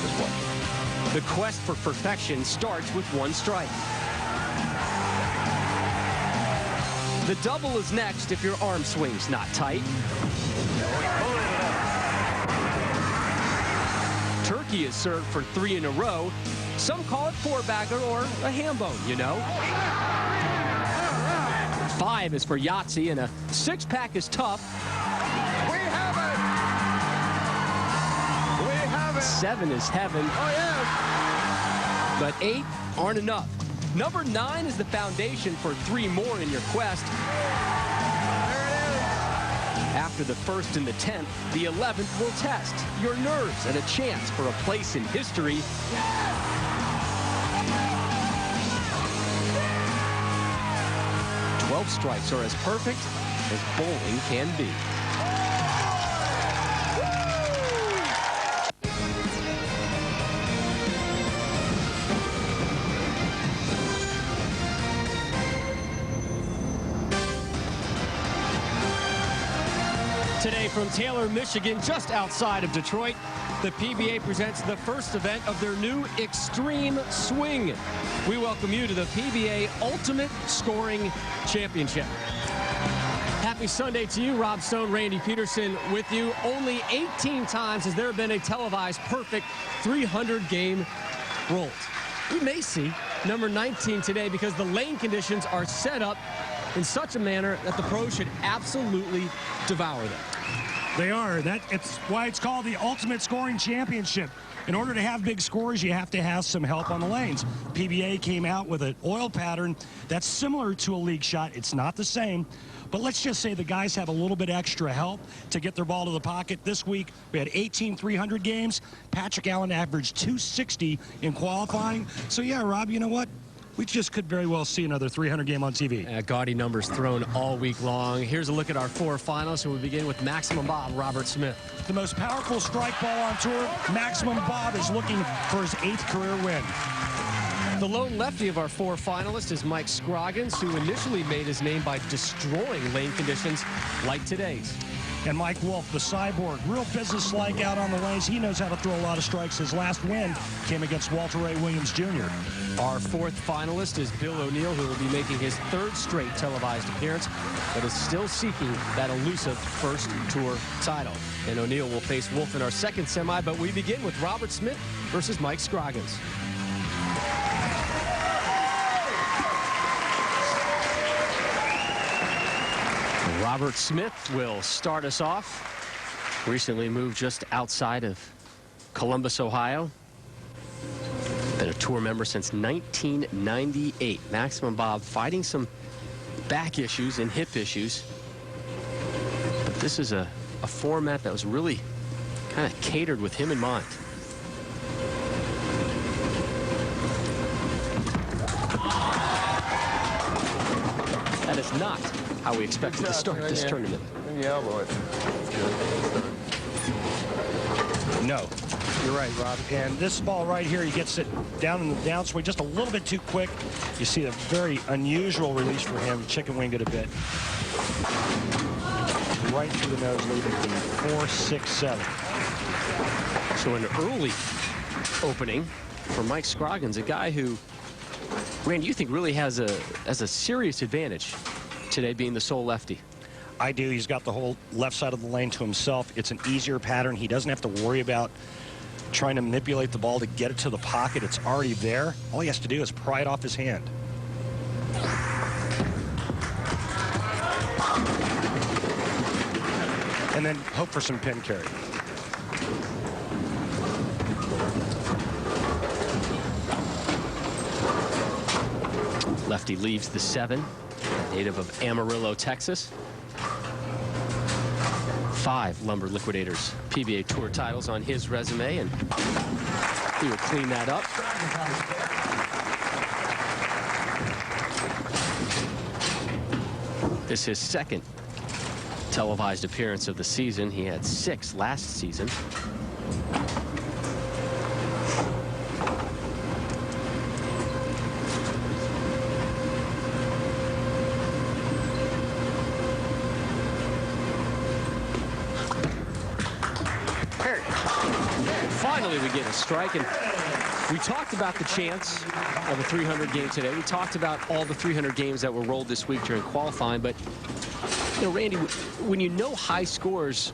Just watch. The quest for perfection starts with one strike. The double is next if your arm swing's not tight. Turkey is served for 3 in a row. Some call it four-bagger or a ham bone, you know. 5 is for Yahtzee, and a 6-pack is tough. We have it! We have it! 7 is heaven. Oh, yes! But 8 aren't enough. Number 9 is the foundation for 3 more in your quest. There it is! After the 1st and the 10th, the 11th will test your nerves and a chance for a place in history. 12 strikes are as perfect as bowling can be. Today from Taylor, Michigan, just outside of Detroit, the PBA presents the first event of their new Extreme Swing. We welcome you to the PBA Ultimate Scoring Championship. Happy Sunday to you. Rob Stone, Randy Peterson with you. Only 18 times has there been a televised perfect 300-game rolls. We may see number 19 today because the lane conditions are set up in such a manner that the pros should absolutely devour them. They are. It's why it's called the Ultimate Scoring Championship. In order to have big scores, you have to have some help on the lanes. PBA came out with an oil pattern that's similar to a league shot. It's not the same, but let's just say the guys have a little bit extra help to get their ball to the pocket. This week, we had 18 300 games. Patrick Allen averaged 260 in qualifying. So, yeah, Rob, you know what? We just could very well see another 300 game on TV. Gaudy numbers thrown all week long. Here's a look at our 4 finalists, and we begin with Maximum Bob, Robert Smith. The most powerful strike ball on tour, Maximum Bob is looking for his 8th career win. The lone lefty of our 4 finalists is Mike Scroggins, who initially made his name by destroying lane conditions like today's. And Mike Wolfe, the cyborg, real business-like out on the lanes. He knows how to throw a lot of strikes. His last win came against Walter Ray Williams Jr. Our 4th finalist is Bill O'Neill, who will be making his 3rd straight televised appearance, but is still seeking that elusive first tour title. And O'Neill will face Wolfe in our 2nd semi, but we begin with Robert Smith versus Mike Scroggins. Robert Smith will start us off. Recently moved just outside of Columbus, Ohio. Been a tour member since 1998. Maximum Bob fighting some back issues and hip issues. But this is a format that was really kind of catered with him in mind. That is not how we expected to start this tournament. Yeah, boy. No, you're right, Rob. And this ball right here, he gets it down in the downswing just a little bit too quick. You see a very unusual release for him. Chicken winged it a bit. Right through the nose, leading to 4-6-7. So an early opening for Mike Scroggins, a guy who, Randy, you think really has a serious advantage today, being the sole lefty. I do. He's got the whole left side of the lane to himself. It's an easier pattern. He doesn't have to worry about trying to manipulate the ball to get it to the pocket. It's already there. All he has to do is pry it off his hand. And then hope for some pin carry. Lefty leaves the 7, native of Amarillo, Texas. 5 Lumber Liquidators PBA Tour titles on his resume, and he will clean that up. This is his 2nd televised appearance of the season. He had 6 last season. finally we get a strike. And we talked about the chance of a 300 game today. We talked about all the 300 games that were rolled this week during qualifying. But, you know, Randy, when you know high scores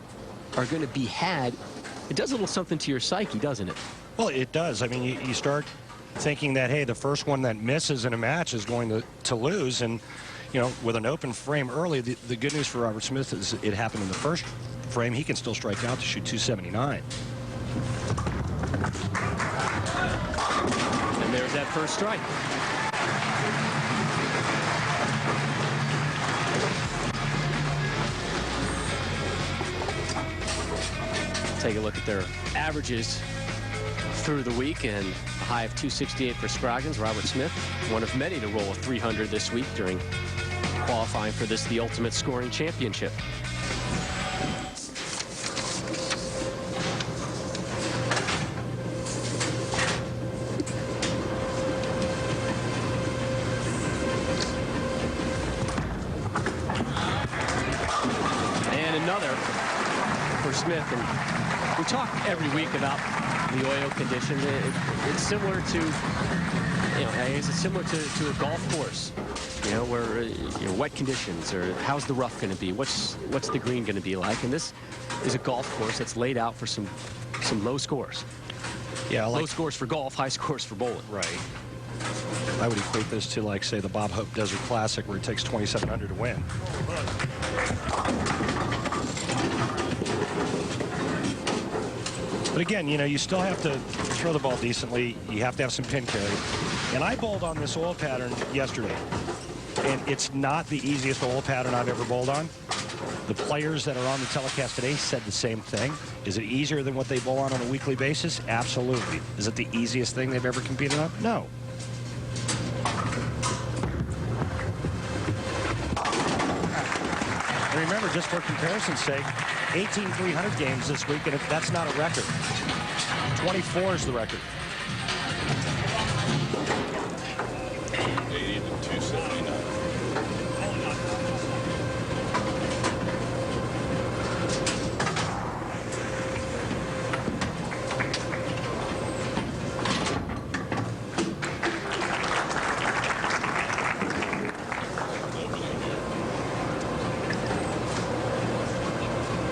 are going to be had, it does a little something to your psyche, doesn't it? Well, it does. I mean, you start thinking that, hey, the first one that misses in a match is going to lose. And, you know, with an open frame early, the good news for Robert Smith is it happened in the first frame. He can still strike out to shoot 279. And there's that first strike. Take a look at their averages through the week, and a high of 268 for Scroggins. Robert Smith, one of many to roll a 300 this week during qualifying for this, the Ultimate Scoring Championship. And another for Smith. And we talk every week about the oil conditions. It's similar to, you know, I guess it's similar to a golf course, you know, where you know, wet conditions, or how's the rough going to be, what's the green going to be like. And this is a golf course that's laid out for some low scores. Yeah, low scores for golf, high scores for bowling. Right. I would equate this to, like, say, the Bob Hope Desert Classic, where it takes 2,700 to win. But again, you know, you still have to throw the ball decently. You have to have some pin carry. And I bowled on this oil pattern yesterday, and it's not the easiest oil pattern I've ever bowled on. The players that are on the telecast today said the same thing. Is it easier than what they bowl on a weekly basis? Absolutely. Is it the easiest thing they've ever competed on? No. And remember, just for comparison's sake, 18 300 games this week, and if that's not a record. 24 is the record. 80 to 279.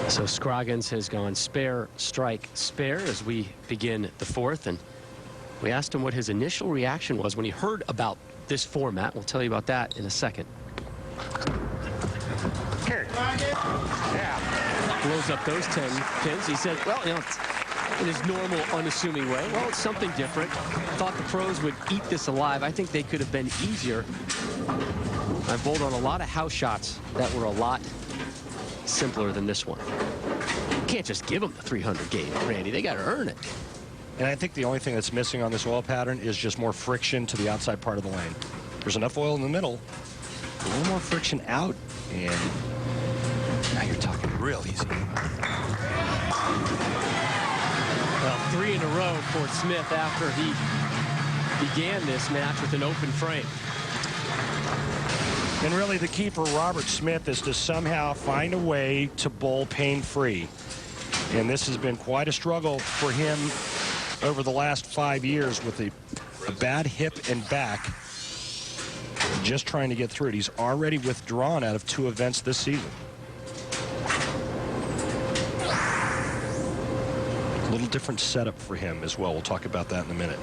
So Scroggins has gone spare, strike, spare as we begin the fourth. And we asked him what his initial reaction was when he heard about this format. We'll tell you about that in a second. Yeah. Blows up those 10 pins. He said, well, you know, in his normal, unassuming way, well, it's something different. Thought the pros would eat this alive. I think they could have been easier. I've bowled on a lot of house shots that were a lot simpler than this one. Can't just give them the 300 game, Randy. They got to earn it. And I think the only thing that's missing on this oil pattern is just more friction to the outside part of the lane. There's enough oil in the middle, a little more friction out, and now you're talking real easy. Well, 3 in a row for Smith after he began this match with an open frame. And really the key for Robert Smith is to somehow find a way to bowl pain-free. And this has been quite a struggle for him over the last 5 years with a bad hip and back, just trying to get through it. He's already withdrawn out of 2 events this season. A little different setup for him as well. We'll talk about that in a minute.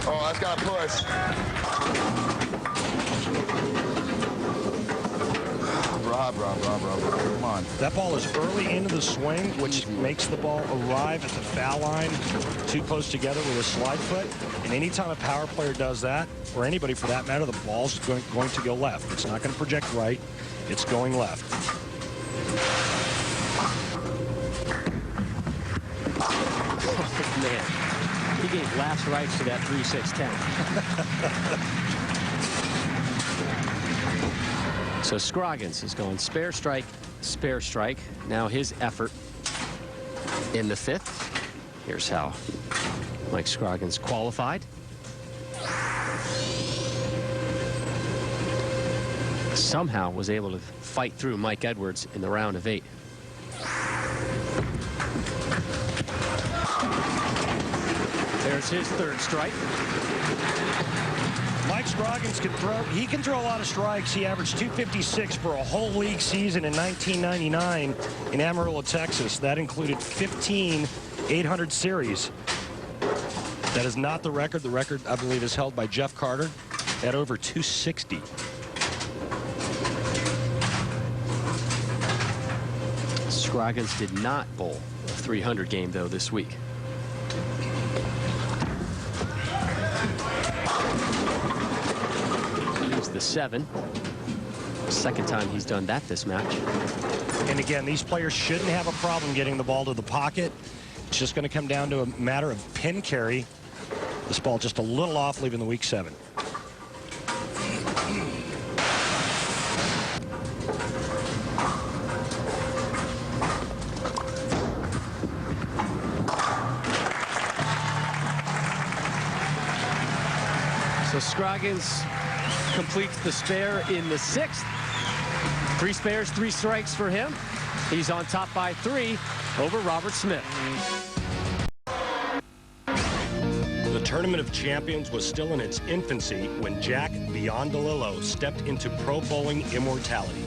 Oh, that's got to push. Rob, come on. That ball is early into the swing, which makes the ball arrive at the foul line too close together with a slide foot. And anytime a power player does that, or anybody for that matter, the ball's going to go left. It's not going to project right. It's going left. Oh, man. He gave last rights to that 3-6-10. So Scroggins is going spare strike, spare strike. Now his effort in the 5th. Here's how Mike Scroggins qualified. Somehow was able to fight through Mike Edwards in the round of 8. There's his third strike. Mike Scroggins can throw. He can throw a lot of strikes. He averaged 256 for a whole league season in 1999 in Amarillo, Texas. That included 15 800 series. That is not the record. The record, I believe, is held by Jeff Carter at over 260. Scroggins did not bowl a 300 game, though, this week. He's the 7. Second time he's done that this match. And again, these players shouldn't have a problem getting the ball to the pocket. It's just going to come down to a matter of pin carry. This ball just a little off, leaving the weak 7. So Scroggins completes the spare in the 6th. 3 spares, 3 strikes for him. He's on top by 3 over Robert Smith. The Tournament of Champions was still in its infancy when Jack Biondolillo stepped into pro bowling immortality.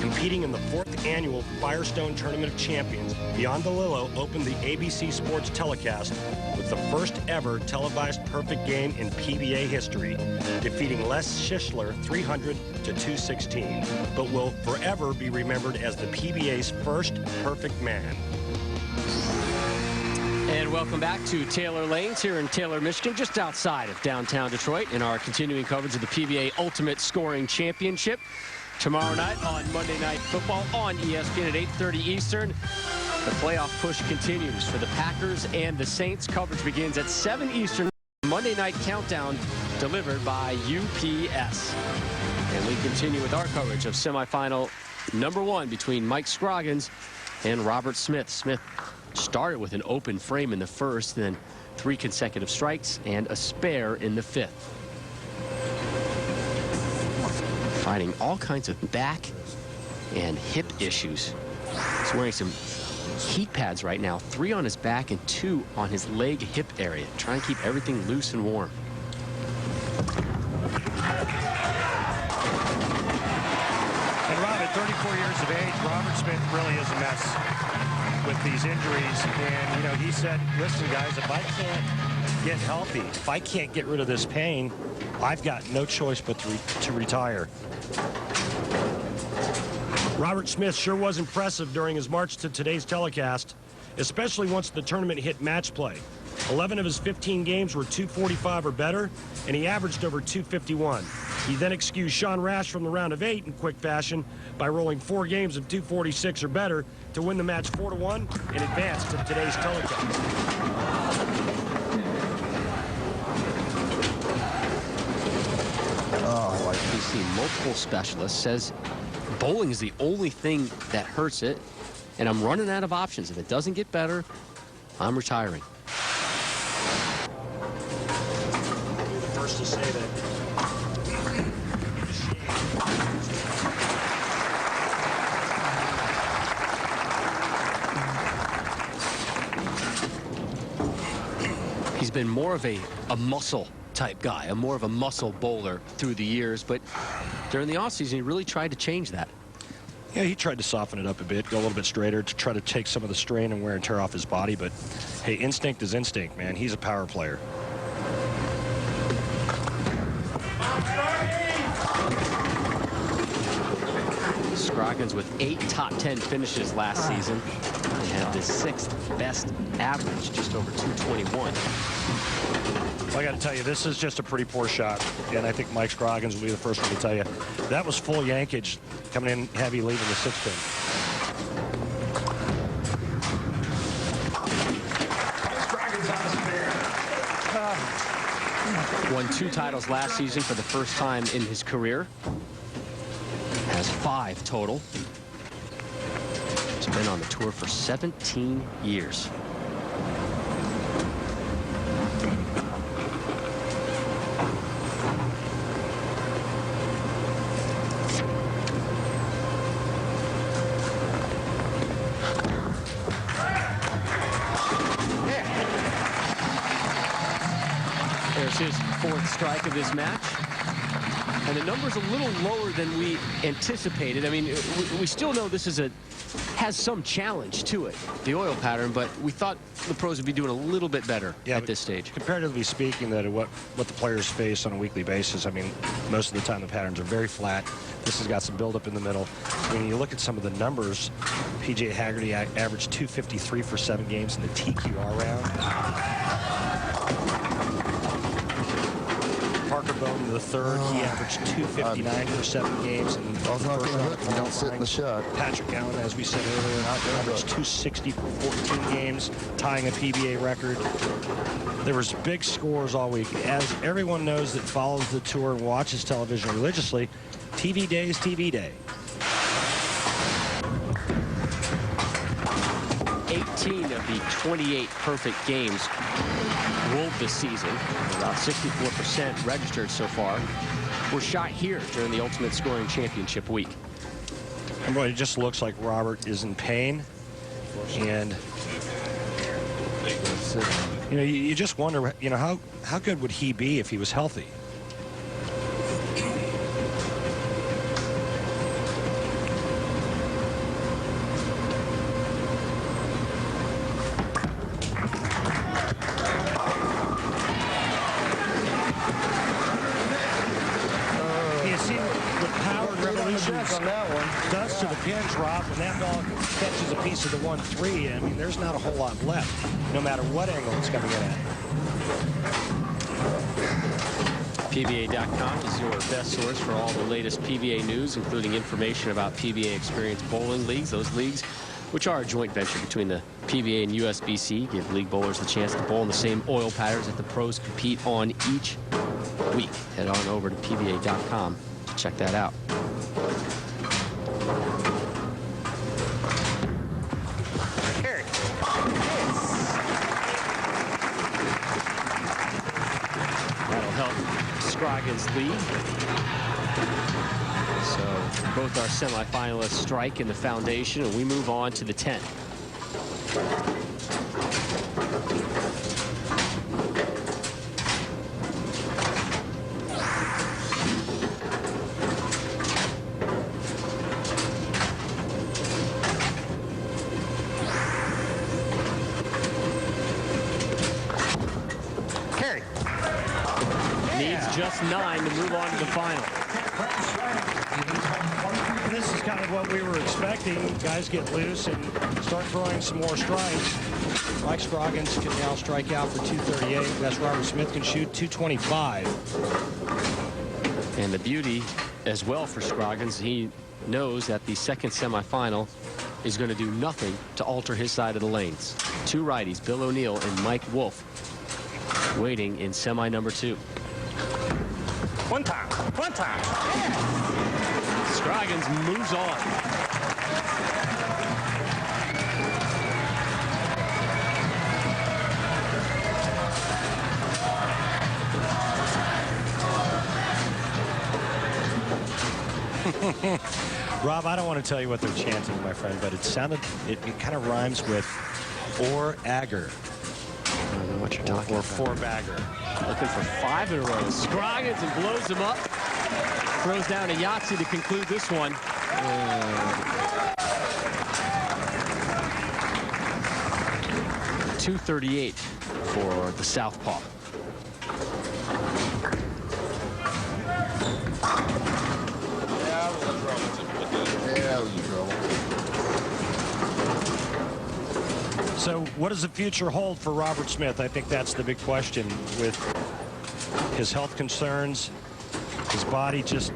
Competing in the 4th annual Firestone Tournament of Champions, Biondolillo opened the ABC Sports telecast with the first ever televised perfect game in PBA history, defeating Les Schischler 300 to 216, but will forever be remembered as the PBA's first perfect man. And welcome back to Taylor Lanes here in Taylor, Michigan, just outside of downtown Detroit, in our continuing coverage of the PBA Ultimate Scoring Championship. Tomorrow night on Monday Night Football on ESPN at 8:30 Eastern. The playoff push continues for the Packers and the Saints. Coverage begins at 7 Eastern. Monday Night Countdown delivered by UPS. And we continue with our coverage of semifinal number 1 between Mike Scroggins and Robert Smith. Smith started with an open frame in the 1st, then 3 consecutive strikes and a spare in the 5th. Fighting all kinds of back and hip issues. He's wearing some heat pads right now, 3 on his back and 2 on his leg hip area. Trying to keep everything loose and warm. And Rob, at 34 years of age, Robert Smith really is a mess with these injuries. And, you know, he said, listen, guys, if I can't get healthy, if I can't get rid of this pain, I've got no choice but to retire. Robert Smith sure was impressive during his march to today's telecast, especially once the tournament hit match play. 11 of his 15 games were 245 or better, and he averaged over 251. He then excused Sean Rash from the round of 8 in quick fashion by rolling 4 games of 246 or better to win the match 4-1 and advance to today's telecast. He's seen multiple specialists, says bowling is the only thing that hurts it, and I'm running out of options. If it doesn't get better, I'm retiring. I'll be the first to say that. He's been more of a muscle type guy, more of a muscle bowler through the years, but during the offseason, he really tried to change that. Yeah, he tried to soften it up a bit, go a little bit straighter to try to take some of the strain and wear and tear off his body, but hey, instinct is instinct, man. He's a power player. Scroggins with 8 top 10 finishes last season. He had the 6th best average, just over 221. Well, I got to tell you, this is just a pretty poor shot, and I think Mike Scroggins will be the first one to tell you. That was full yankage coming in heavy, leaving the 6th pin. Won 2 titles last season for the first time in his career. Has 5 total. He's been on the tour for 17 years. There's his 4th strike of this match. And the number's a little lower than we anticipated. I mean, we still know this is has some challenge to it, the oil pattern, but we thought the pros would be doing a little bit better at this stage. Comparatively speaking, that what the players face on a weekly basis, I mean, most of the time the patterns are very flat. This has got some buildup in the middle. When you look at some of the numbers, PJ Haggerty averaged 253 for 7 games in the TQR round. Parker Bowden the third, he averaged 259 for 7 games. And I was not going to hook if you don't sit in the shot. Patrick Allen, as we said earlier, averaged 260 for 14 games, tying a PBA record. There was big scores all week. As everyone knows that follows the tour and watches television religiously, TV day is TV day. 18 of the 28 perfect games Wolfe this season, about 64% registered so far, were shot here during the Ultimate Scoring Championship week. And boy, it just looks like Robert is in pain. And you know, you just wonder, you know, how good would he be if he was healthy? On that one. Does to the pin drop when that ball catches a piece of the 1-3. I mean, there's not a whole lot left, no matter what angle it's coming in at. PBA.com is your best source for all the latest PBA news, including information about PBA Experience bowling leagues. Those leagues, which are a joint venture between the PBA and USBC, give league bowlers the chance to bowl in the same oil patterns that the pros compete on each week. Head on over to PBA.com to check that out. Scroggins lead. So both our semifinalists strike in the foundation, and we move on to the 10. Just 9 to move on to the final. This is kind of what we were expecting. Guys get loose and start throwing some more strikes. Mike Scroggins can now strike out for 238. That's Robert Smith can shoot 225. And the beauty as well for Scroggins, he knows that the second semifinal is going to do nothing to alter his side of the lanes. 2 righties, Bill O'Neill and Mike Wolfe, waiting in semi number 2. One time. Yeah. Scroggins moves on. Rob, I don't want to tell you what they're chanting, my friend, but it kind of rhymes with or agger. I don't know what you're talking about. Or four-bagger. Looking for 5 in a row. Scroggins and blows him up. Throws down a Yahtzee to conclude this one. 238 for the southpaw. Yeah, was in trouble. So what does the future hold for Robert Smith? I think that's the big question with his health concerns, his body just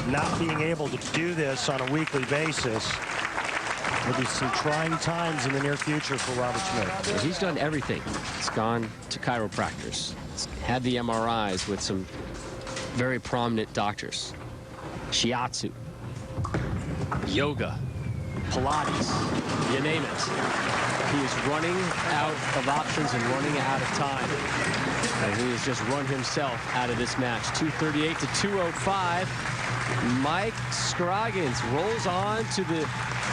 not being able to do this on a weekly basis. There'll be some trying times in the near future for Robert Smith. So he's done everything. He's gone to chiropractors. He's had the MRIs with some very prominent doctors. Shiatsu, yoga, Pilates, you name it. He is running out of options and running out of time. And he has just run himself out of this match. 238 to 205. Mike Scroggins rolls on to the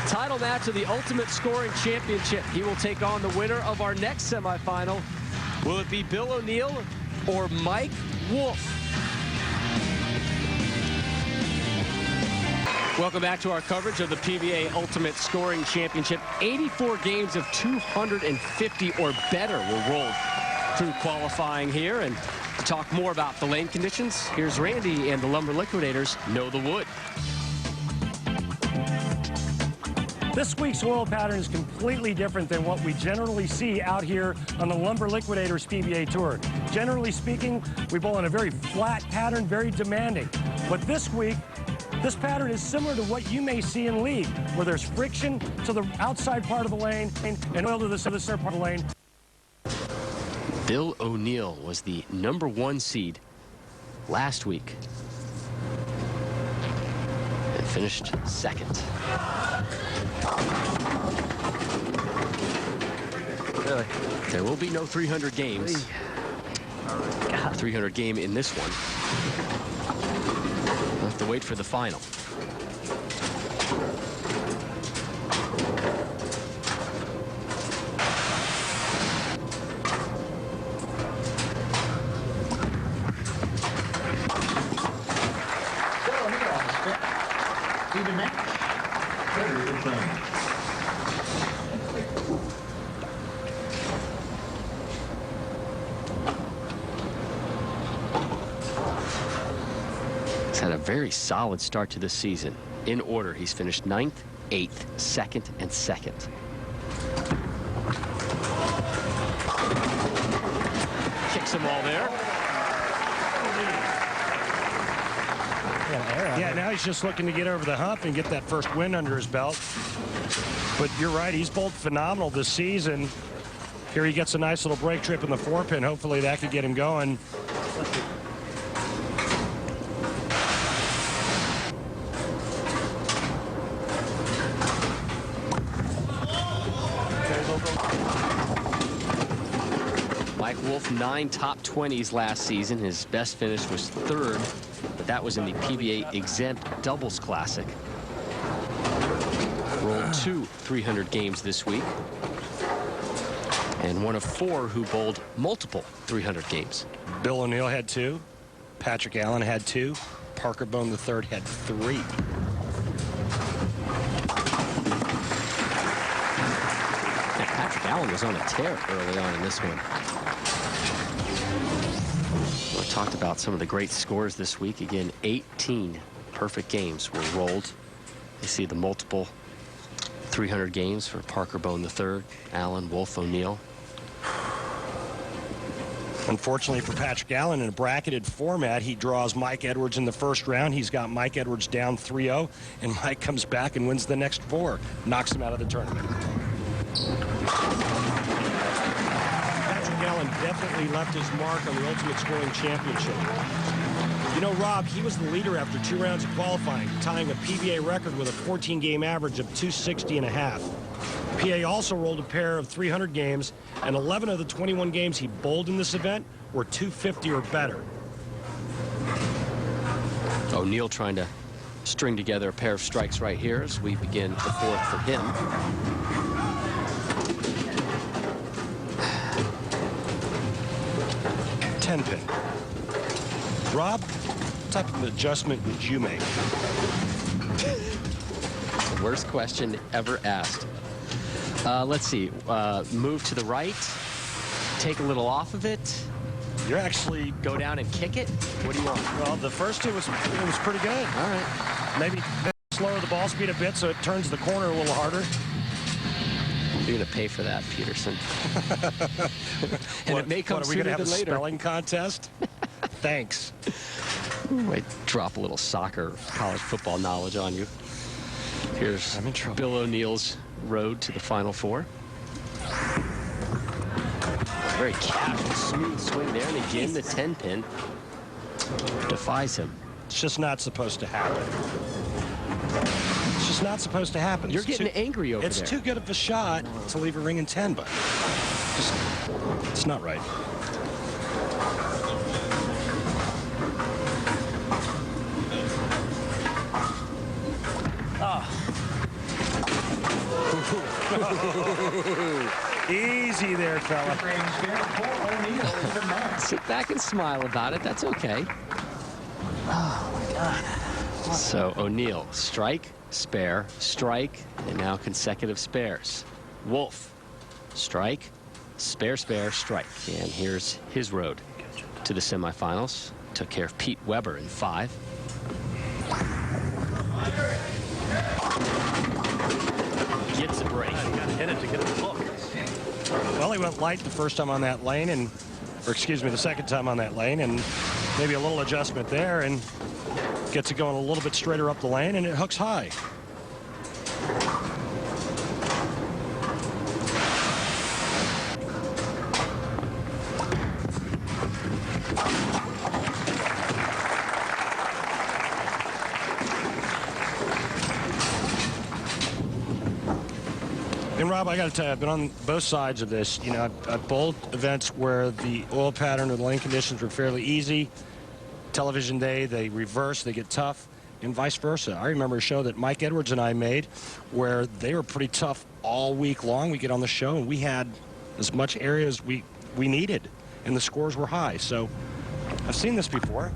title match of the Ultimate Scoring Championship. He will take on the winner of our next semifinal. Will it be Bill O'Neill or Mike Wolfe? Welcome back to our coverage of the PBA Ultimate Scoring Championship. 84 games of 250 or better were rolled through qualifying here. And to talk more about the lane conditions, here's Randy and the Lumber Liquidators know the wood. This week's oil pattern is completely different than what we generally see out here on the Lumber Liquidators PBA Tour. Generally speaking, we bowl in a very flat pattern, very demanding. But this week, this pattern is similar to what you may see in league, where there's friction to the outside part of the lane and oil to the center part of the lane. Bill O'Neill was the #1 seed last week and finished second. Really? There will be no 300 games. 300 game in this one. We'll have to wait for the final. He's had a very solid start to this season. In order, he's finished 9th, 8th, 2nd, and 2nd. Kicks them all there. Yeah, now he's just looking to get over the hump and get that first win under his belt. But you're right, he's bowled phenomenal this season. Here he gets a nice little break trip in the 4-pin. Hopefully that could get him going. Mike Wolfe, 9 top 20s last season. His best finish was 3rd, but that was in the PBA Exempt Doubles Classic. Rolled 2 300 games this week, and one of 4 who bowled multiple 300 games. Bill O'Neill had 2. Patrick Allen had 2. Parker Bone III had 3. Patrick Allen was on a tear early on in this one. We talked about some of the great scores this week. Again, 18 perfect games were rolled. You see the multiple 300 games for Parker Bone III, Allen, Wolfe, O'Neill. Unfortunately for Patrick Allen, in a bracketed format, he draws Mike Edwards in the first round. He's got Mike Edwards down 3-0, and Mike comes back and wins the next 4, knocks him out of the tournament. Patrick Allen definitely left his mark on the Ultimate Scoring Championship. You know, Rob, he was the leader after 2 rounds of qualifying, tying a PBA record with a 14-game average of 260.5. PA also rolled a pair of 300 games, and 11 of the 21 games he bowled in this event were 250 or better. O'Neill trying to string together a pair of strikes right here as we begin the 4th for him. Ten-pin. Rob, what type of adjustment would you make? Worst question ever asked. Let's see. Move to the right. Take a little off of it. You're actually go down and kick it. What do you want? Well, the first 2 was pretty good. All right. Maybe slower the ball speed a bit so it turns the corner a little harder. You're going to pay for that, Peterson. And what, it may come are we going to have a later. spelling contest? Thanks. Might drop a little soccer, college football knowledge on you. Here's Bill O'Neill's road to the Final 4. Very casual, smooth swing there, and again the 10-pin defies him. It's just not supposed to happen. It's just not supposed to happen. You're getting angry over there. It's too good of a shot to leave a ring in 10, but it's not right. Easy there, fella. Sit back and smile about it. That's okay. Oh, my God. So O'Neal, strike, spare, strike, and now consecutive spares. Wolfe, strike, spare, spare, strike. And here's his road to the semifinals. Took care of Pete Weber in 5. Gets a break. You got to hit it to get it look. Well, he went light the first time on that lane, or excuse me, the second time on that lane, and maybe a little adjustment there, and gets it going a little bit straighter up the lane, and it hooks high. And Rob, I got to tell you, I've been on both sides of this. You know, I've bowled events where the oil pattern or the lane conditions were fairly easy. Television day, they reverse, they get tough, and vice versa. I remember a show that Mike Edwards and I made where they were pretty tough all week long. We get on the show, and we had as much area as we needed, and the scores were high. So I've seen this before.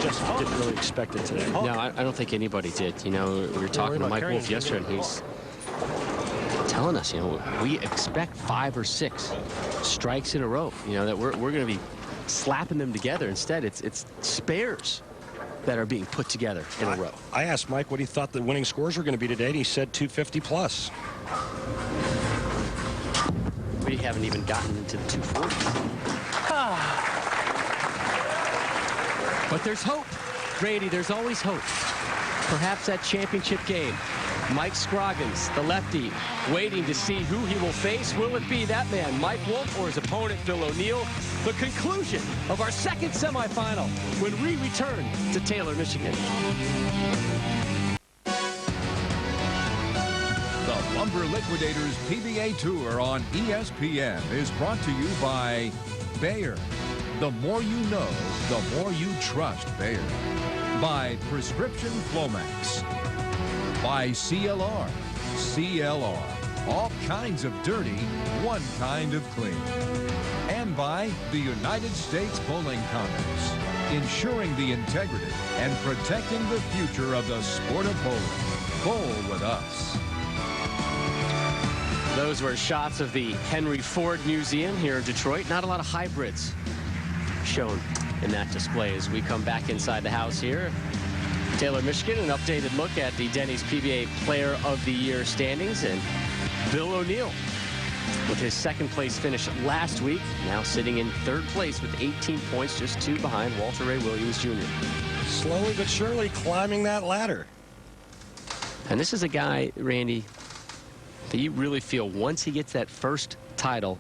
Just didn't really expect it today. No, I don't think anybody did. You know, we were talking to Mike Wolfe yesterday, and he's telling us, you know, we expect 5 or 6 strikes in a row. You know, that we're going to be slapping them together. Instead, it's spares that are being put together in a row. I asked Mike what he thought the winning scores were going to be today, and he said 250 plus. We haven't even gotten into the 240s. But there's hope. Randy, there's always hope. Perhaps that championship game. Mike Scroggins, the lefty, waiting to see who he will face. Will it be that man, Mike Wolfe, or his opponent, Bill O'Neal? The conclusion of our second semifinal when we return to Taylor, Michigan. The Lumber Liquidators PBA Tour on ESPN is brought to you by Bayer. The more you know, the more you trust Bayer. By Prescription Flomax. By CLR. CLR. All kinds of dirty, one kind of clean. And by the United States Bowling Congress. Ensuring the integrity and protecting the future of the sport of bowling. Bowl with us. Those were shots of the Henry Ford Museum here in Detroit. Not a lot of hybrids shown in that display as we come back inside the house here. Taylor, Michigan, an updated look at the Denny's PBA Player of the Year standings, and Bill O'Neal with his second place finish last week, now sitting in third place with 18 points, just 2 behind Walter Ray Williams Jr. Slowly but surely climbing that ladder. And this is a guy, Randy, that you really feel once he gets that first title,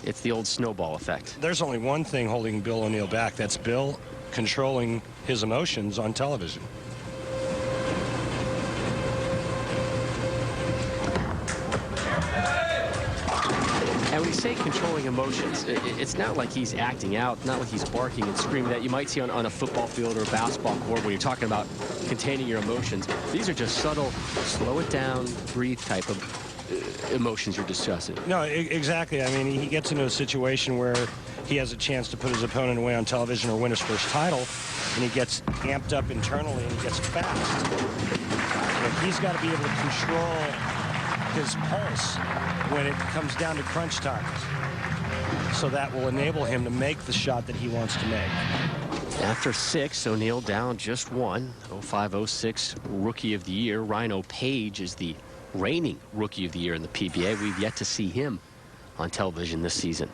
it's the old snowball effect. There's only one thing holding Bill O'Neal back. That's Bill controlling his emotions on television. And when you say controlling emotions, it's not like he's acting out, not like he's barking and screaming that you might see on a football field or a basketball court when you're talking about containing your emotions. These are just subtle, slow it down, breathe type of emotions you're discussing. No, exactly. I mean, he gets into a situation where he has a chance to put his opponent away on television or win his first title, and he gets amped up internally and he gets fast. And he's got to be able to control his pulse when it comes down to crunch time. So that will enable him to make the shot that he wants to make. After 6, O'Neal down just 1. 05-06 Rookie of the Year. Rhino Page is the reigning Rookie of the Year in the PBA. We've yet to see him on television this season.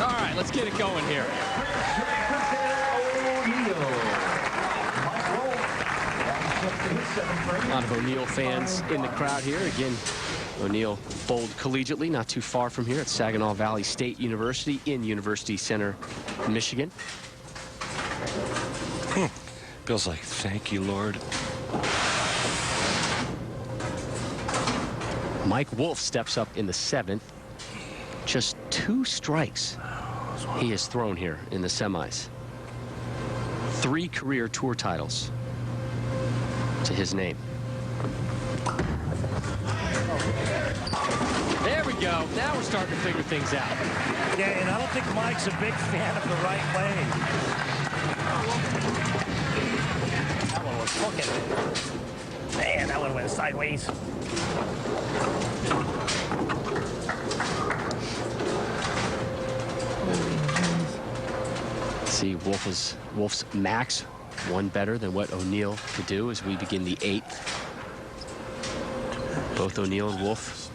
All right, let's get it going here. A lot of O'Neal fans in the crowd here. Again, O'Neal bowled collegiately not too far from here at Saginaw Valley State University in University Center, Michigan. Bill's like, thank you, Lord. Mike Wolfe steps up in the 7th. Just 2 strikes he has thrown here in the semis. 3 career tour titles. to his name. There we go. Now we're starting to figure things out. Yeah, and I don't think Mike's a big fan of the right lane. That one was hooking. Man, that one went sideways. See Wolfe's max, one better than what O'Neal could do as we begin the 8th. Both O'Neal and Wolfe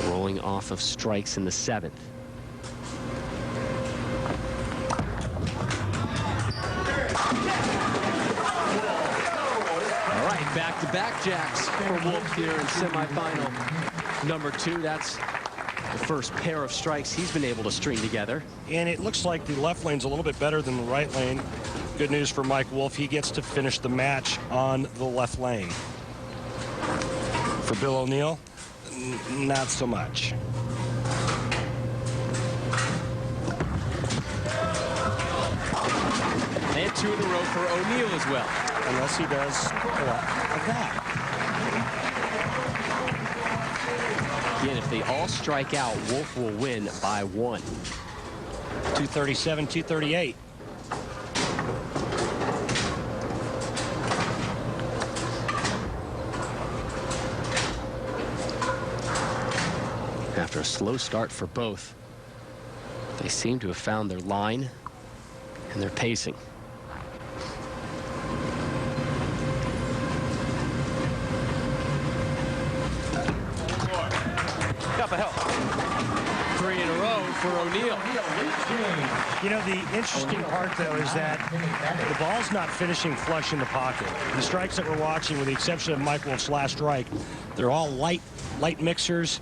rolling off of strikes in the 7th. All right, back-to-back jacks for Wolfe here in semifinal number 2. That's the first pair of strikes he's been able to string together. And it looks like the left lane's a little bit better than the right lane. Good news for Mike Wolfe. He gets to finish the match on the left lane. For Bill O'Neal, not so much. And 2 in a row for O'Neal as well. Unless he does a lot of that. Again, if they all strike out, Wolfe will win by 1. 237, 238. After a slow start for both, they seem to have found their line and their pacing. Cup of help. 3 in a row for O'Neal. You know, the interesting part, though, is that the ball's not finishing flush in the pocket. The strikes that we're watching, with the exception of Mike Wolfe's last strike, they're all light mixers,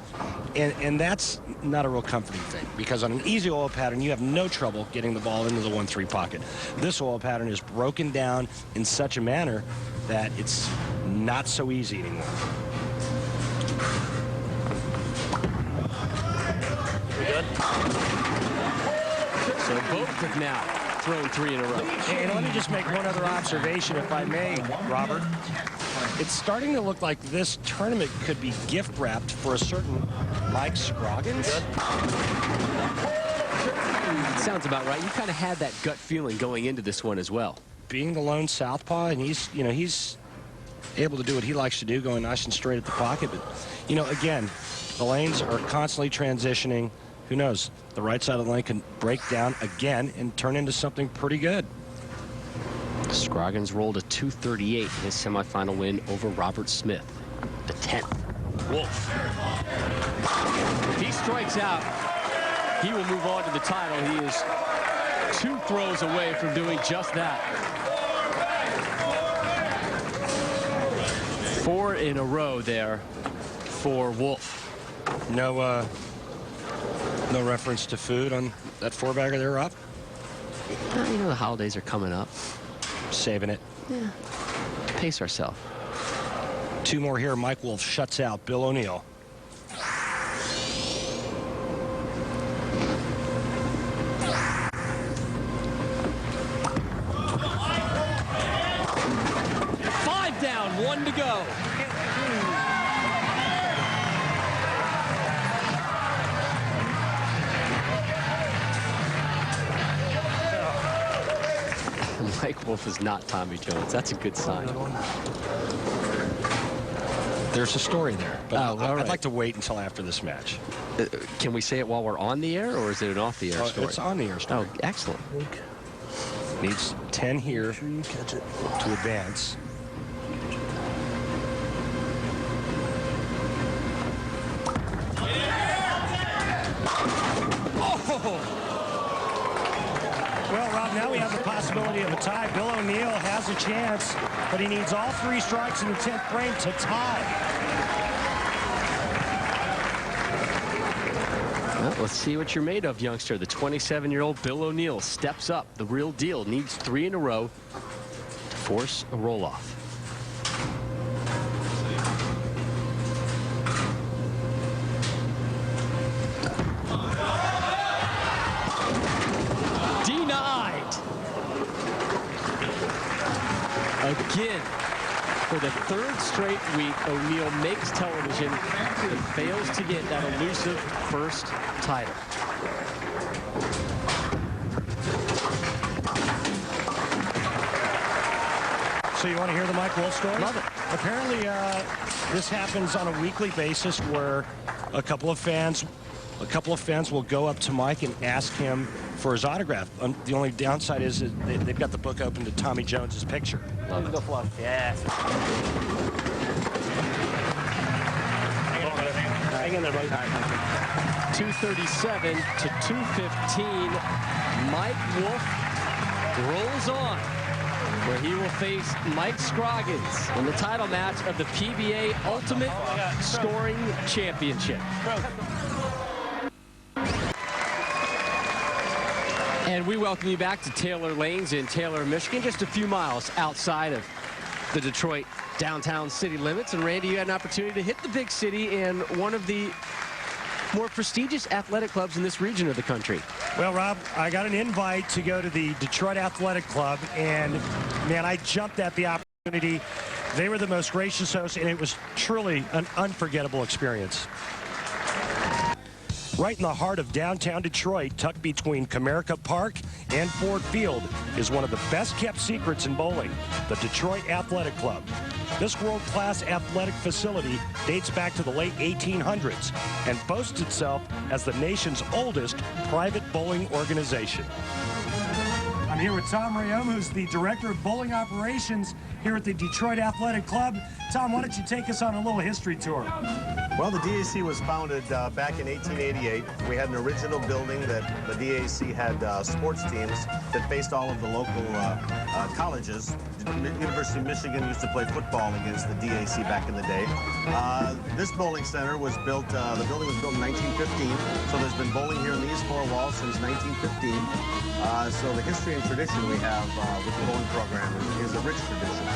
and that's not a real comforting thing, because on an easy oil pattern, you have no trouble getting the ball into the 1-3 pocket. This oil pattern is broken down in such a manner that it's not so easy anymore. So both have now thrown 3 in a row. And let me just make one other observation, if I may, Robert. It's starting to look like this tournament could be gift wrapped for a certain Mike Scroggins. Sounds about right. You kind of had that gut feeling going into this one as well. Being the lone southpaw, and he's able to do what he likes to do, going nice and straight at the pocket. But, you know, again, the lanes are constantly transitioning. Who knows? The right side of the lane can break down again and turn into something pretty good. Scroggins rolled a 238 in his semifinal win over Robert Smith, the 10th. Wolfe. If he strikes out, he will move on to the title. He is 2 throws away from doing just that. 4 in a row there for Wolfe. No reference to food on that 4-bagger there, Rob? You know, the holidays are coming up. Saving it. Yeah. Pace ourselves. 2 more here. Mike Wolfe shuts out Bill O'Neal. Five down, 1 to go. Mike Wolfe is not Tommy Jones. That's a good sign. There's a story there, but all right. I'd like to wait until after this match. Can we say it while we're on the air, or is it an off-the-air story? It's on the air story. Oh, excellent. Needs 10 here to advance. Oh! Well, Rob, now we have the possibility of a tie. Bill O'Neal has a chance, but he needs all 3 strikes in the 10th frame to tie. Well, let's see what you're made of, youngster. The 27-year-old Bill O'Neal steps up. The real deal. Needs 3 in a row to force a roll-off. Denied. Again, For the third straight week, O'Neal makes television and fails to get that elusive first title. So you want to hear the Mike Wolfe story? Love it. Apparently, this happens on a weekly basis where a couple of fans will go up to Mike and ask him for his autograph. The only downside is that they've got the book open to Tommy Jones's picture. Love it. Yeah. Hang in there, buddy. 237 to 215. Mike Wolfe rolls on, where he will face Mike Scroggins in the title match of the PBA Ultimate Scoring Championship. And we welcome you back to Taylor Lanes in Taylor, Michigan, just a few miles outside of the Detroit downtown city limits. And Randy, you had an opportunity to hit the big city in one of the more prestigious athletic clubs in this region of the country. Well, Rob, I got an invite to go to the Detroit Athletic Club, and man, I jumped at the opportunity. They were the most gracious hosts, and it was truly an unforgettable experience. Right in the heart of downtown Detroit, tucked between Comerica Park and Ford Field, is one of the best-kept secrets in bowling, the Detroit Athletic Club. This world-class athletic facility dates back to the late 1800s and boasts itself as the nation's oldest private bowling organization. I'm here with Tom Rayom, who's the Director of Bowling Operations here at the Detroit Athletic Club. Tom, why don't you take us on a little history tour? Well, the DAC was founded back in 1888. We had an original building that the DAC had sports teams that faced all of the local colleges. The University of Michigan used to play football against the DAC back in the day. This bowling center was built, the building was built in 1915, so there's been bowling here in these four walls since 1915. So the history and tradition we have with the bowling program is a rich tradition.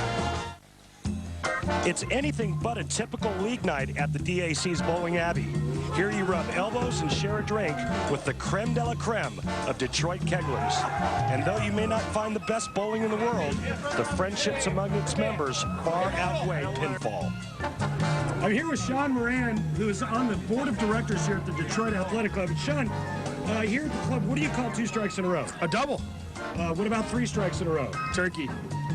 It's anything but a typical league night at the DAC's Bowling Abbey. Here you rub elbows and share a drink with the creme de la creme of Detroit kegglers. And though you may not find the best bowling in the world, the friendships among its members far outweigh pinfall. I'm here with Sean Moran, who is on the board of directors here at the Detroit Athletic Club. And Sean, here at the club, what do you call 2 strikes in a row? A double. What about 3 strikes in a row? Turkey.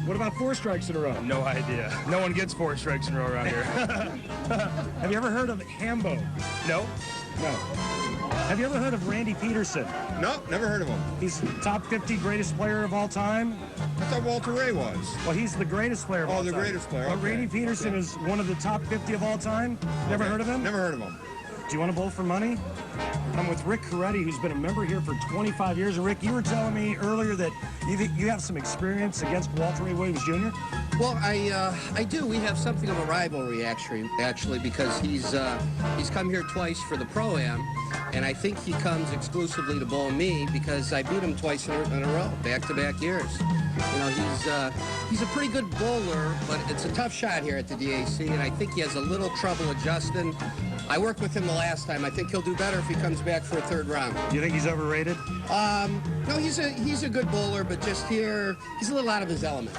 What about 4 strikes in a row? No idea. No one gets 4 strikes in a row around here. Have you ever heard of Hambo? No. No. Have you ever heard of Randy Peterson? No, never heard of him. He's top 50 greatest player of all time. I thought Walter Ray was. Well, he's the greatest player of all time. Oh, the greatest player. Well, Okay. Randy Peterson is one of the top 50 of all time. Never heard of him? Never heard of him. Do you want to bowl for money? I'm with Rick Coretti, who's been a member here for 25 years. And Rick, you were telling me earlier that you have some experience against Walter Ray Williams Jr.? Well, I do. We have something of a rivalry, actually, because he's come here twice for the Pro-Am, and I think he comes exclusively to bowl me because I beat him twice in a row, back-to-back years. You know, he's a pretty good bowler, but it's a tough shot here at the DAC, and I think he has a little trouble adjusting. I worked with him the last time. I think he'll do better if he comes back for a 3rd round. Do you think he's overrated? No, he's a good bowler, but just here, he's a little out of his element.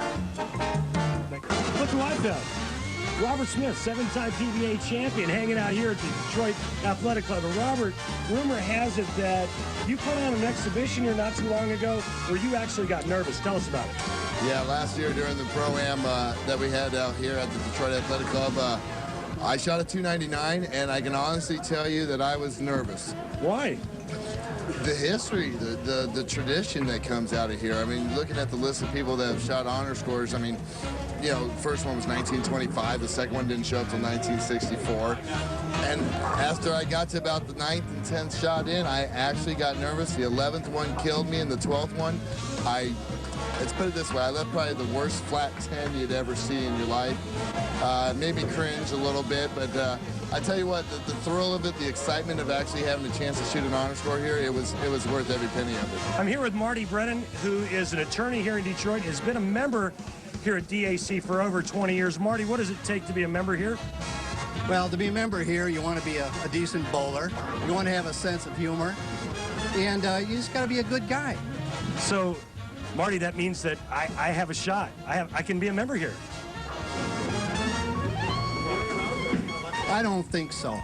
Look who I found. Robert Smith, 7-time PBA champion, hanging out here at the Detroit Athletic Club. And Robert, rumor has it that you put on an exhibition here not too long ago where you actually got nervous. Tell us about it. Yeah, last year during the Pro-Am that we had out here at the Detroit Athletic Club, I shot a 299, and I can honestly tell you that I was nervous. Why? The history, the tradition that comes out of here. I mean, looking at the list of people that have shot honor scores, I mean, you know, first one was 1925, the second one didn't show up till 1964. And after I got to about the 9th and 10th shot in, I actually got nervous. The 11th one killed me, and the 12th one, let's put it this way, I left probably the worst flat 10 you'd ever see in your life. Made me cringe a little bit, but I tell you what, the thrill of it, the excitement of actually having a chance to shoot an honor score here, it was worth every penny of it. I'm here with Marty Brennan, who is an attorney here in Detroit, has been a member here at DAC for over 20 years. Marty, what does it take to be a member here? Well, to be a member here, you want to be a decent bowler. You want to have a sense of humor. And you just got to be a good guy. So, Marty, that means that I have a shot. I can be a member here. I don't think so.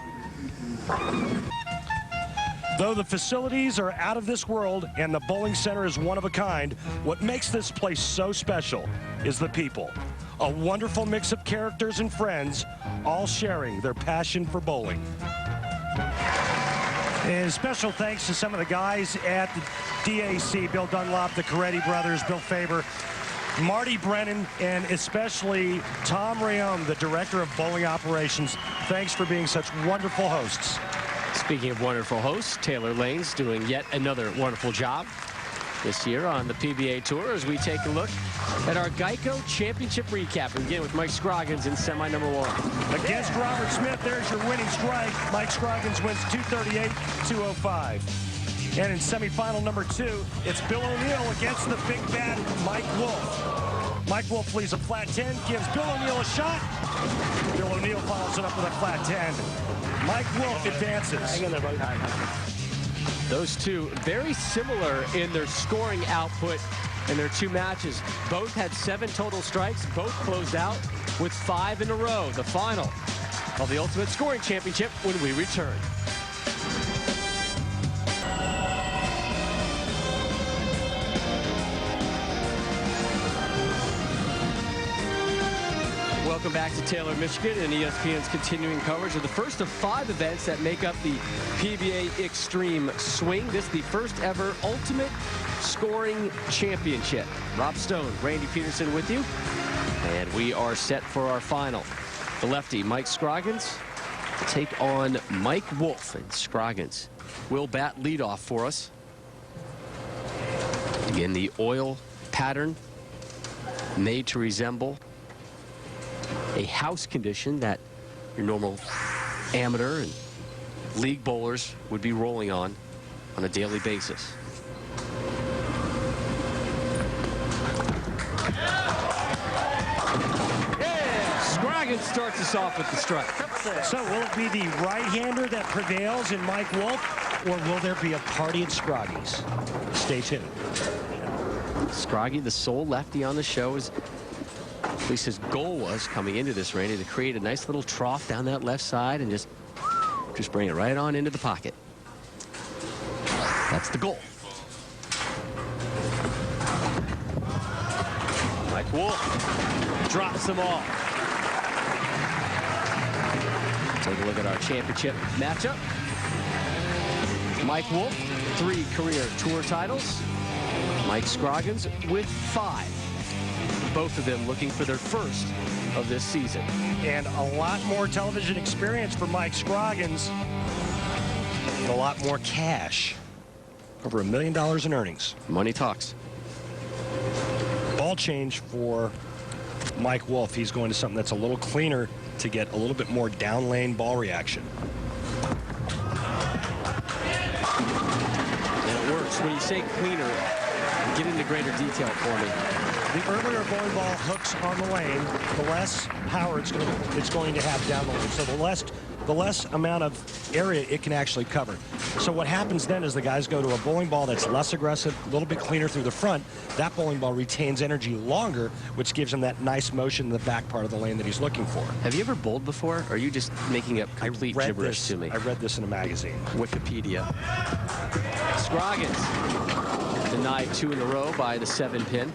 Though the facilities are out of this world and the bowling center is one of a kind, what makes this place so special is the people. A wonderful mix of characters and friends, all sharing their passion for bowling. And special thanks to some of the guys at the DAC, Bill Dunlop, the Coretti brothers, Bill Faber, Marty Brennan, and especially Tom Rayon, the Director of Bowling Operations. Thanks for being such wonderful hosts. Speaking of wonderful hosts, Taylor Lane's doing yet another wonderful job this year on the PBA Tour as we take a look at our Geico Championship recap. We begin with Mike Scroggins in semi number 1. Against Robert Smith, there's your winning strike. Mike Scroggins wins 238-205. And in semifinal number 2, it's Bill O'Neill against the big bad Mike Wolfe. Mike Wolfe leaves a flat 10, gives Bill O'Neill a shot. Bill O'Neill follows it up with a flat 10. Mike Wolfe advances. Those two very similar in their scoring output in their 2 matches. Both had 7 total strikes. Both closed out with 5 in a row. The final of the Ultimate Scoring Championship when we return. Welcome back to Taylor, Michigan, and ESPN's continuing coverage of the first of 5 events that make up the PBA Extreme Swing. This is the first ever Ultimate Scoring Championship. Rob Stone, Randy Peterson with you, and we are set for our final. The lefty, Mike Scroggins, take on Mike Wolfe, and Scroggins will bat leadoff for us. Again, the oil pattern made to resemble a house condition that your normal amateur and league bowlers would be rolling on a daily basis. Yeah! Scroggins starts us off with the strike. So will it be the right-hander that prevails in Mike Wolfe, or will there be a party at Scroggies? Stay tuned. Scroggy, the sole lefty on the show, is at least his goal was coming into this, Randy, to create a nice little trough down that left side and just bring it right on into the pocket. That's the goal. Mike Wolfe drops them all. Take a look at our championship matchup. Mike Wolfe, 3 career tour titles. Mike Scroggins with 5. Both of them looking for their first of this season. And a lot more television experience for Mike Scroggins. And a lot more cash. Over $1 million in earnings. Money talks. Ball change for Mike Wolfe. He's going to something that's a little cleaner to get a little bit more down lane ball reaction. And it works. When you say cleaner, get into greater detail for me. The earlier bowling ball hooks on the lane, the less power it's going to have down the lane. So the less amount of area it can actually cover. So what happens then is the guys go to a bowling ball that's less aggressive, a little bit cleaner through the front. That bowling ball retains energy longer, which gives him that nice motion in the back part of the lane that he's looking for. Have you ever bowled before, or are you just making up complete gibberish to me? I read this in a magazine. Wikipedia. Scroggins denied 2 in a row by the 7-pin.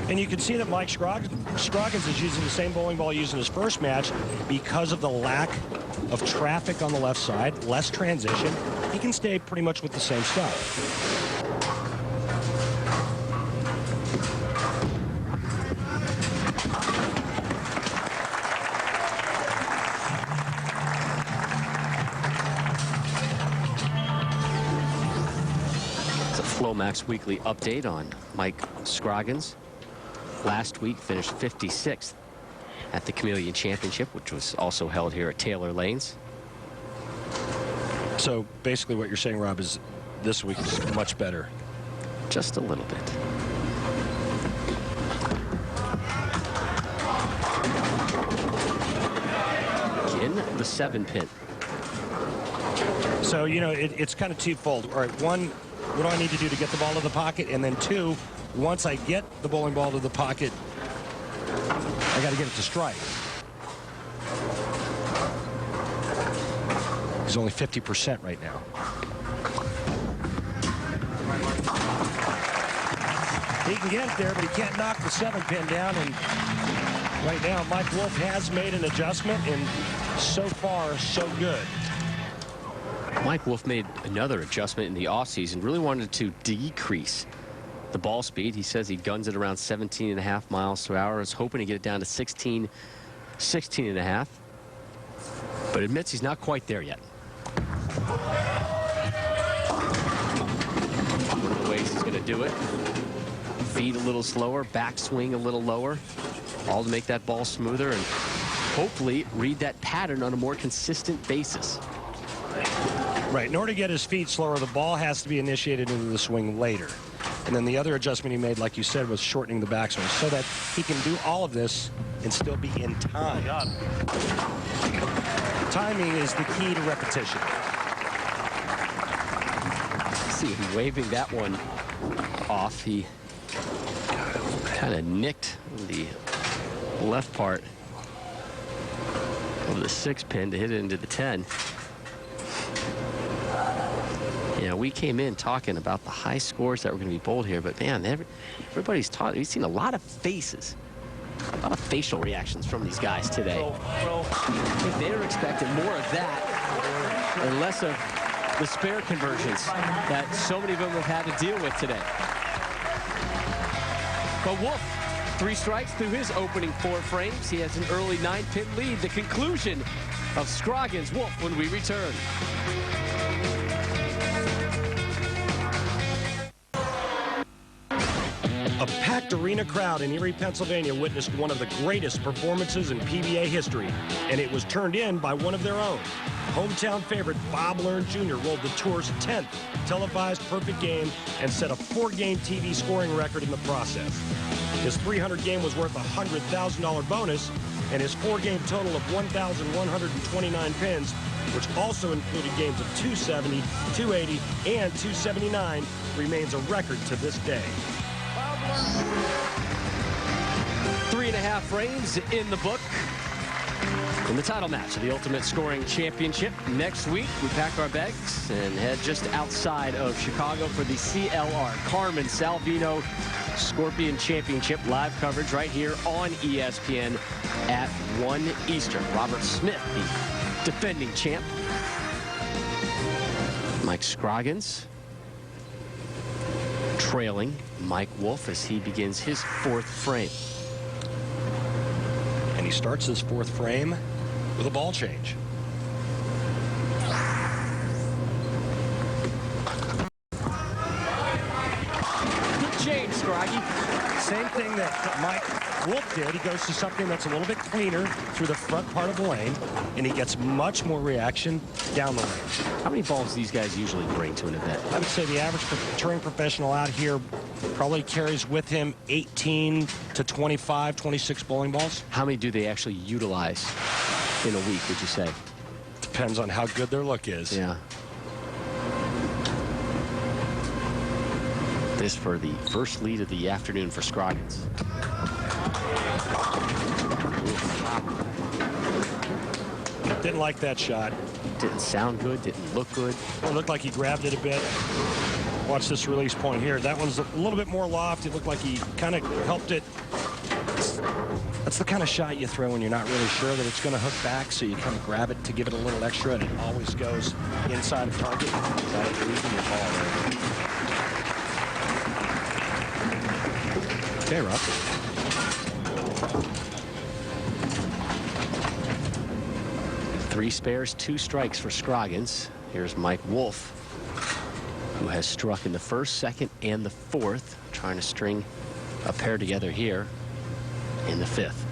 And you can see that Mike Scroggins is using the same bowling ball used in his first match because of the lack of traffic on the left side, less transition. He can stay pretty much with the same stuff. It's a Flomax Weekly update on Mike Scroggins. Last week finished 56th at the Chameleon Championship, which was also held here at Taylor Lanes. So basically what you're saying, Rob, is this week is much better. Just a little bit. Again, the 7-pin. So, you know, it's kind of twofold. All right, one, what do I need to do to get the ball to the pocket? And then 2, once I get the bowling ball to the pocket, I got to get it to strike. He's only 50% right now. He can get it there, but he can't knock the 7-pin down. And right now, Mike Wolfe has made an adjustment, and so far, so good. Mike Wolfe made another adjustment in the offseason, really wanted to decrease the ball speed. He says he guns it around 17.5 miles per hour. Is hoping to get it down to 16, 16.5. But admits he's not quite there yet. One of the ways he's going to do it, feed a little slower, backswing a little lower, all to make that ball smoother and hopefully read that pattern on a more consistent basis. Right. In order to get his feet slower, the ball has to be initiated into the swing later. And then the other adjustment he made, like you said, was shortening the backswing so that he can do all of this and still be in time. Timing is the key to repetition. See him waving that one off. He kind of nicked the left part of the 6-pin to hit it into the 10. You know, we came in talking about the high scores that were going to be bowled here, but man, everybody's taught. We've seen a lot of faces, a lot of facial reactions from these guys today. I think they're expecting more of that and less of the spare conversions that so many of them have had to deal with today. But Wolfe, 3 strikes through his opening 4 frames. He has an early 9-pin lead. The conclusion of Scroggins Wolfe when we return. A packed arena crowd in Erie, Pennsylvania witnessed one of the greatest performances in PBA history, and it was turned in by one of their own. Hometown favorite Bob Learn Jr. rolled the tour's 10th televised perfect game and set a 4-game TV scoring record in the process. His 300 game was worth a $100,000 bonus, and his 4-game total of 1,129 pins, which also included games of 270, 280, and 279, remains a record to this day. 3.5 frames in the book in the title match of the Ultimate Scoring Championship. Next week, we pack our bags and head just outside of Chicago for the CLR Carmen Salvino Scorpion Championship. Live coverage right here on ESPN at 1 Eastern. Robert Smith, the defending champ. Mike Scroggins trailing Mike Wolfe as he begins his 4th frame. And he starts his 4th frame with a ball change. Good change, Scroggy. Same thing that Mike Wolfe did. He goes to something that's a little bit cleaner through the front part of the lane, and he gets much more reaction down the lane. How many balls do these guys usually bring to an event? I would say the average touring professional out here probably carries with him 18 to 25, 26 bowling balls. How many do they actually utilize in a week, would you say? Depends on how good their look is. Yeah. This for the first lead of the afternoon for Scroggins. Didn't like that shot. Didn't sound good, didn't look good. It looked like he grabbed it a bit. Watch this release point here. That one's a little bit more loft. It looked like he kind of helped it. That's the kind of shot you throw when you're not really sure that it's going to hook back, so you kind of grab it to give it a little extra, and it always goes inside of target. That's losing your ball right. Okay, Rob. Three spares, 2 strikes for Scroggins. Here's Mike Wolfe, who has struck in the 1st, 2nd, and the 4th, trying to string a pair together here in the 5th.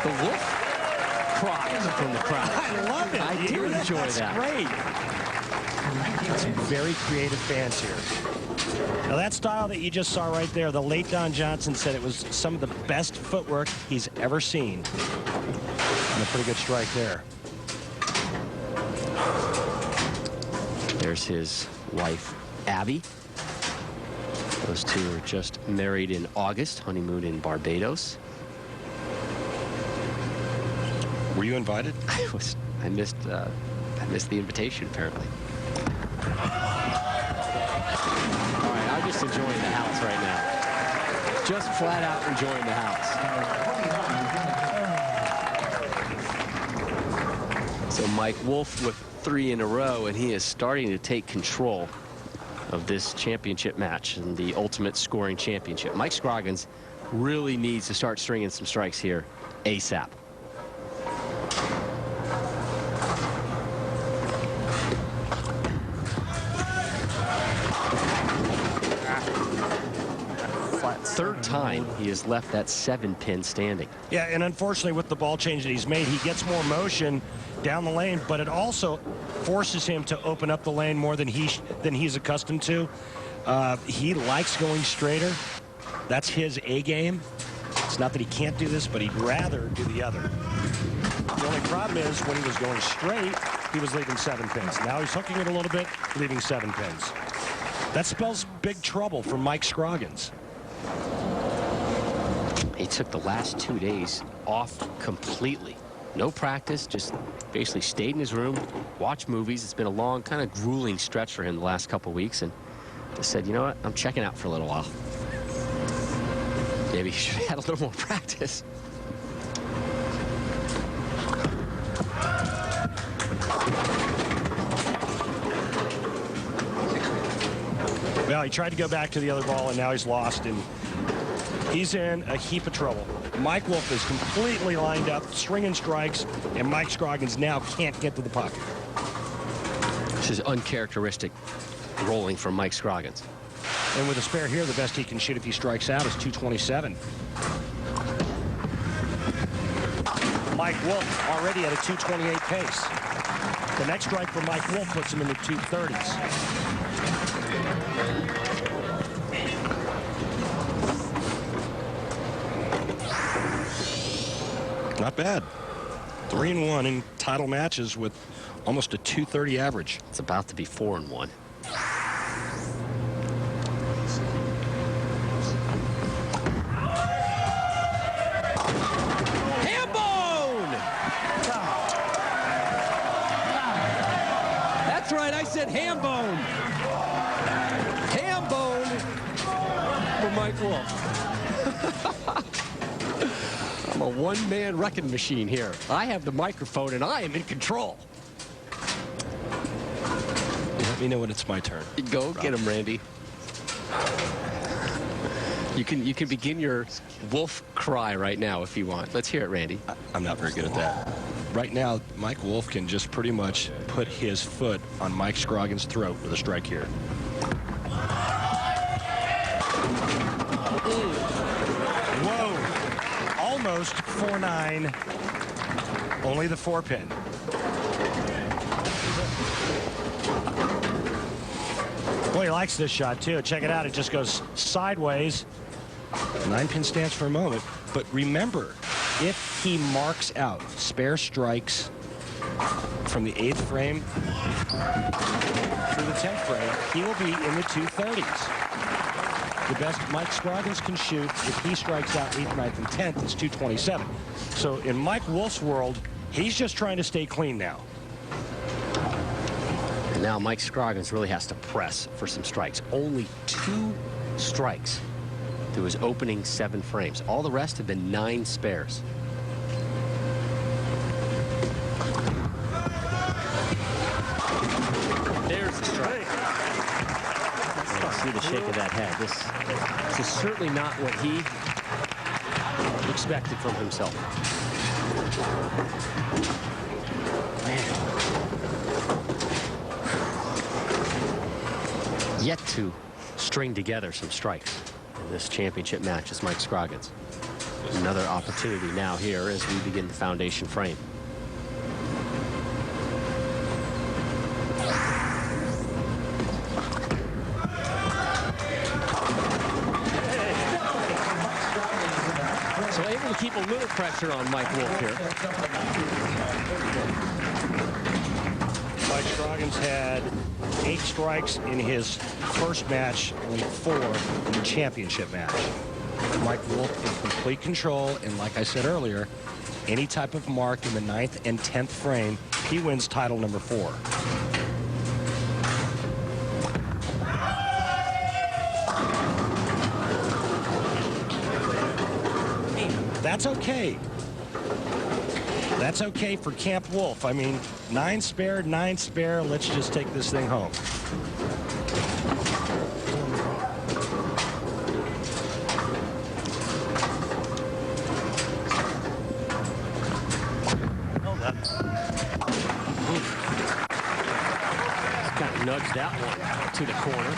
The Wolfe cries from the crowd. I love it. I do enjoy That's that. Great. Some very creative fans here. Now that style that you just saw right there, the late Don Johnson said it was some of the best footwork he's ever seen. And a pretty good strike there. There's his wife, Abby. Those two are just married in August, honeymoon in Barbados. Were you invited? I missed the invitation, apparently. All right, I'm just enjoying the house right now. Just flat out enjoying the house. So Mike Wolfe with 3 in a row, and he is starting to take control of this championship match and the ultimate scoring championship. Mike Scroggins really needs to start stringing some strikes here ASAP. Third time he has left that 7-pin standing. Yeah, and unfortunately with the ball change that he's made, he gets more motion down the lane, but it also forces him to open up the lane more than he's accustomed to. He likes going straighter. That's his A game. It's not that he can't do this, but he'd rather do the other. The only problem is when he was going straight, he was leaving 7 pins. Now he's hooking it a little bit, leaving 7 pins. That spells big trouble for Mike Scroggins. He took the last 2 days off completely. No practice, just basically stayed in his room, watched movies. It's been a long, kind of grueling stretch for him the last couple weeks, and just said, you know what, I'm checking out for a little while. Maybe he should have had a little more practice. Well, he tried to go back to the other ball, and now he's lost, and he's in a heap of trouble. Mike Wolfe is completely lined up, stringing strikes, and Mike Scroggins now can't get to the pocket. This is uncharacteristic rolling from Mike Scroggins. And with a spare here, the best he can shoot if he strikes out is 227. Mike Wolfe already at a 228 pace. The next strike for Mike Wolfe puts him in the 230s. Not bad. 3-1 in title matches with almost a 230 average. It's about to be 4-1. Hambone! That's right, I said hambone. Hambone for Mike Wolfe. I'm a one-man wrecking machine here. I have the microphone and I am in control. Let me know when it's my turn. Go get him, Randy. You can begin your Wolfe cry right now if you want. Let's hear it, Randy. I'm not very good at that. Right now, Mike Wolfe can just pretty much put his foot on Mike Scroggins' throat with a strike here. Whoa. Almost 4-9. Only the 4-pin. Boy, he likes this shot, too. Check it out. It just goes sideways. 9-pin stance for a moment. But remember, if he marks out spare strikes from the 8th frame through the 10th frame, he will be in the 230s. The best Mike Scroggins can shoot if he strikes out 8th, 9th, and 10th is 227. So in Mike Wolfe's world, he's just trying to stay clean now. And now Mike Scroggins really has to press for some strikes. Only 2 strikes through his opening 7 frames. All the rest have been 9 spares. There's the strike. See the shake of that head. This is certainly not what he expected from himself. Man. Yet to string together some strikes in this championship match is Mike Scroggins. Another opportunity now here as we begin the foundation frame. Keep a little pressure on Mike Wolfe here. Mike Scroggins had 8 strikes in his first match and 4 in the championship match. Mike Wolfe in complete control, and like I said earlier, any type of mark in the 9th and 10th frame, he wins title number 4. That's okay. That's okay for Camp Wolfe. I mean, 9 spare, 9 spare. Let's just take this thing home. Kind of nudged that one to the corner.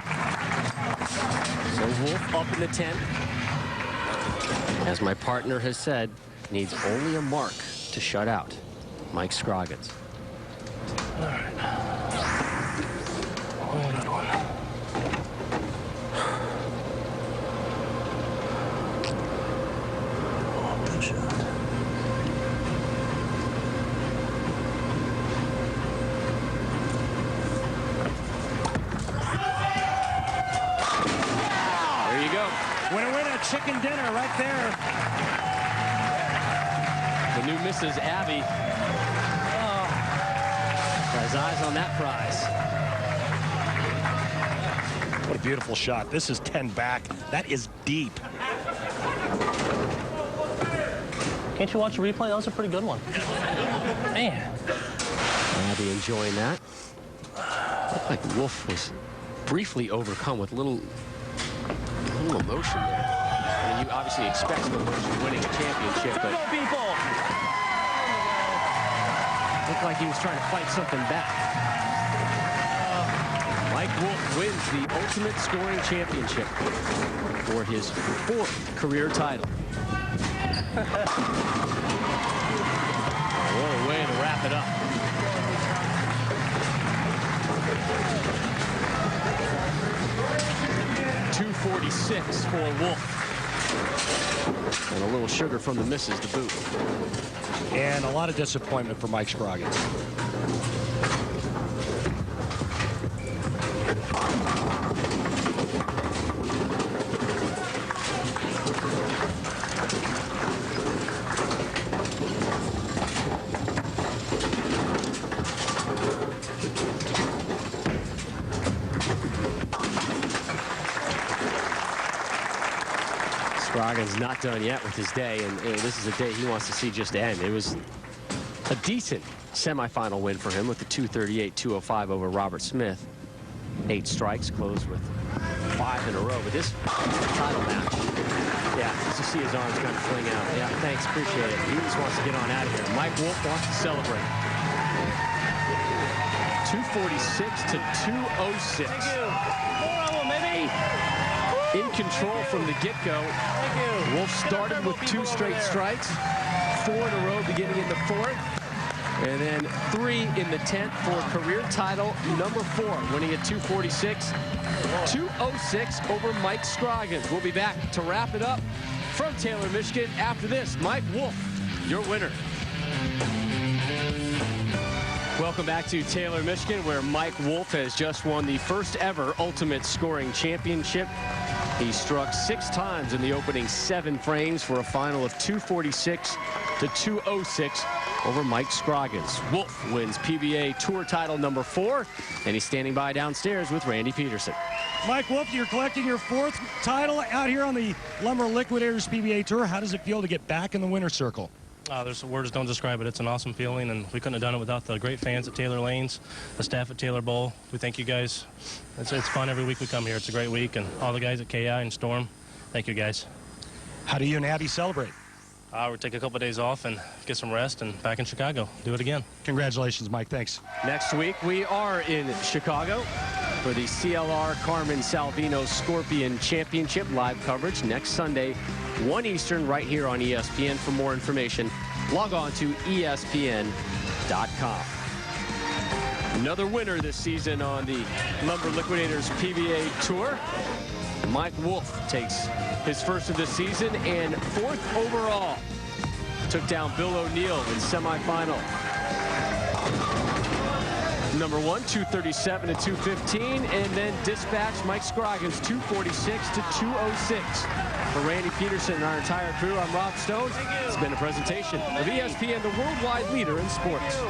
So Wolfe up in the 10th. As my partner has said, needs only a mark to shut out Mike Scroggins. All right. Another one. Oh, good shot. There you go. Winner, chicken dinner right there. The new Mrs. Abby has eyes on that prize. What a beautiful shot. This is 10 back. That is deep. Can't you watch a replay? That was a pretty good one. Man. Abby enjoying that. Looked like Wolfe was briefly overcome with a little emotion there. I mean, you obviously expect some emotion winning a championship, but looked like he was trying to fight something back. Mike Wolfe wins the Ultimate Scoring Championship for his 4th career title. What a way to wrap it up. .246 for Wolfe. And a little sugar from the misses to boot. And a lot of disappointment for Mike Scroggins. Scroggins not done yet with his day, and this is a day he wants to see just end. It was a decent semifinal win for him with the 238-205 over Robert Smith. 8 strikes, closed with 5 in a row. But this title match, yeah, just to see his arms kind of fling out. Yeah, thanks, appreciate it. He just wants to get on out of here. Mike Wolfe wants to celebrate. 246 to 206. Thank you. More of them, baby. In control from the get-go. Wolfe started with 2 straight strikes, 4 in a row beginning in the 4th, and then 3 in the 10th for career title number 4, winning at 246, 206 over Mike Scroggins. We'll be back to wrap it up from Taylor, Michigan. After this, Mike Wolfe, your winner. Welcome back to Taylor, Michigan, where Mike Wolfe has just won the first ever Ultimate Scoring Championship. He struck 6 times in the opening 7 frames for a final of 246 to 206 over Mike Scroggins. Wolfe wins PBA Tour title number 4, and he's standing by downstairs with Randy Peterson. Mike Wolfe, you're collecting your 4th title out here on the Lumber Liquidators PBA Tour. How does it feel to get back in the winner's circle? There's words don't describe it. It's an awesome feeling, and we couldn't have done it without the great fans at Taylor Lanes, the staff at Taylor Bowl. We thank you guys. It's fun every week we come here. It's a great week, and all the guys at KI and Storm, thank you guys. How do you and Abby celebrate? We'll take a couple of days off and get some rest, and back in Chicago. Do it again. Congratulations, Mike. Thanks. Next week, we are in Chicago for the CLR Carmen Salvino Scorpion Championship live coverage next Sunday, 1 Eastern, right here on ESPN. For more information, log on to ESPN.com. Another winner this season on the Lumber Liquidators PBA Tour. Mike Wolfe takes his first of the season and 4th overall. Took down Bill O'Neill in semifinal. Number 1, 237 to 215, and then dispatched Mike Scroggins 246 to 206. For Randy Peterson and our entire crew, I'm Rob Stone. It's been a presentation of ESPN, the worldwide leader in sports.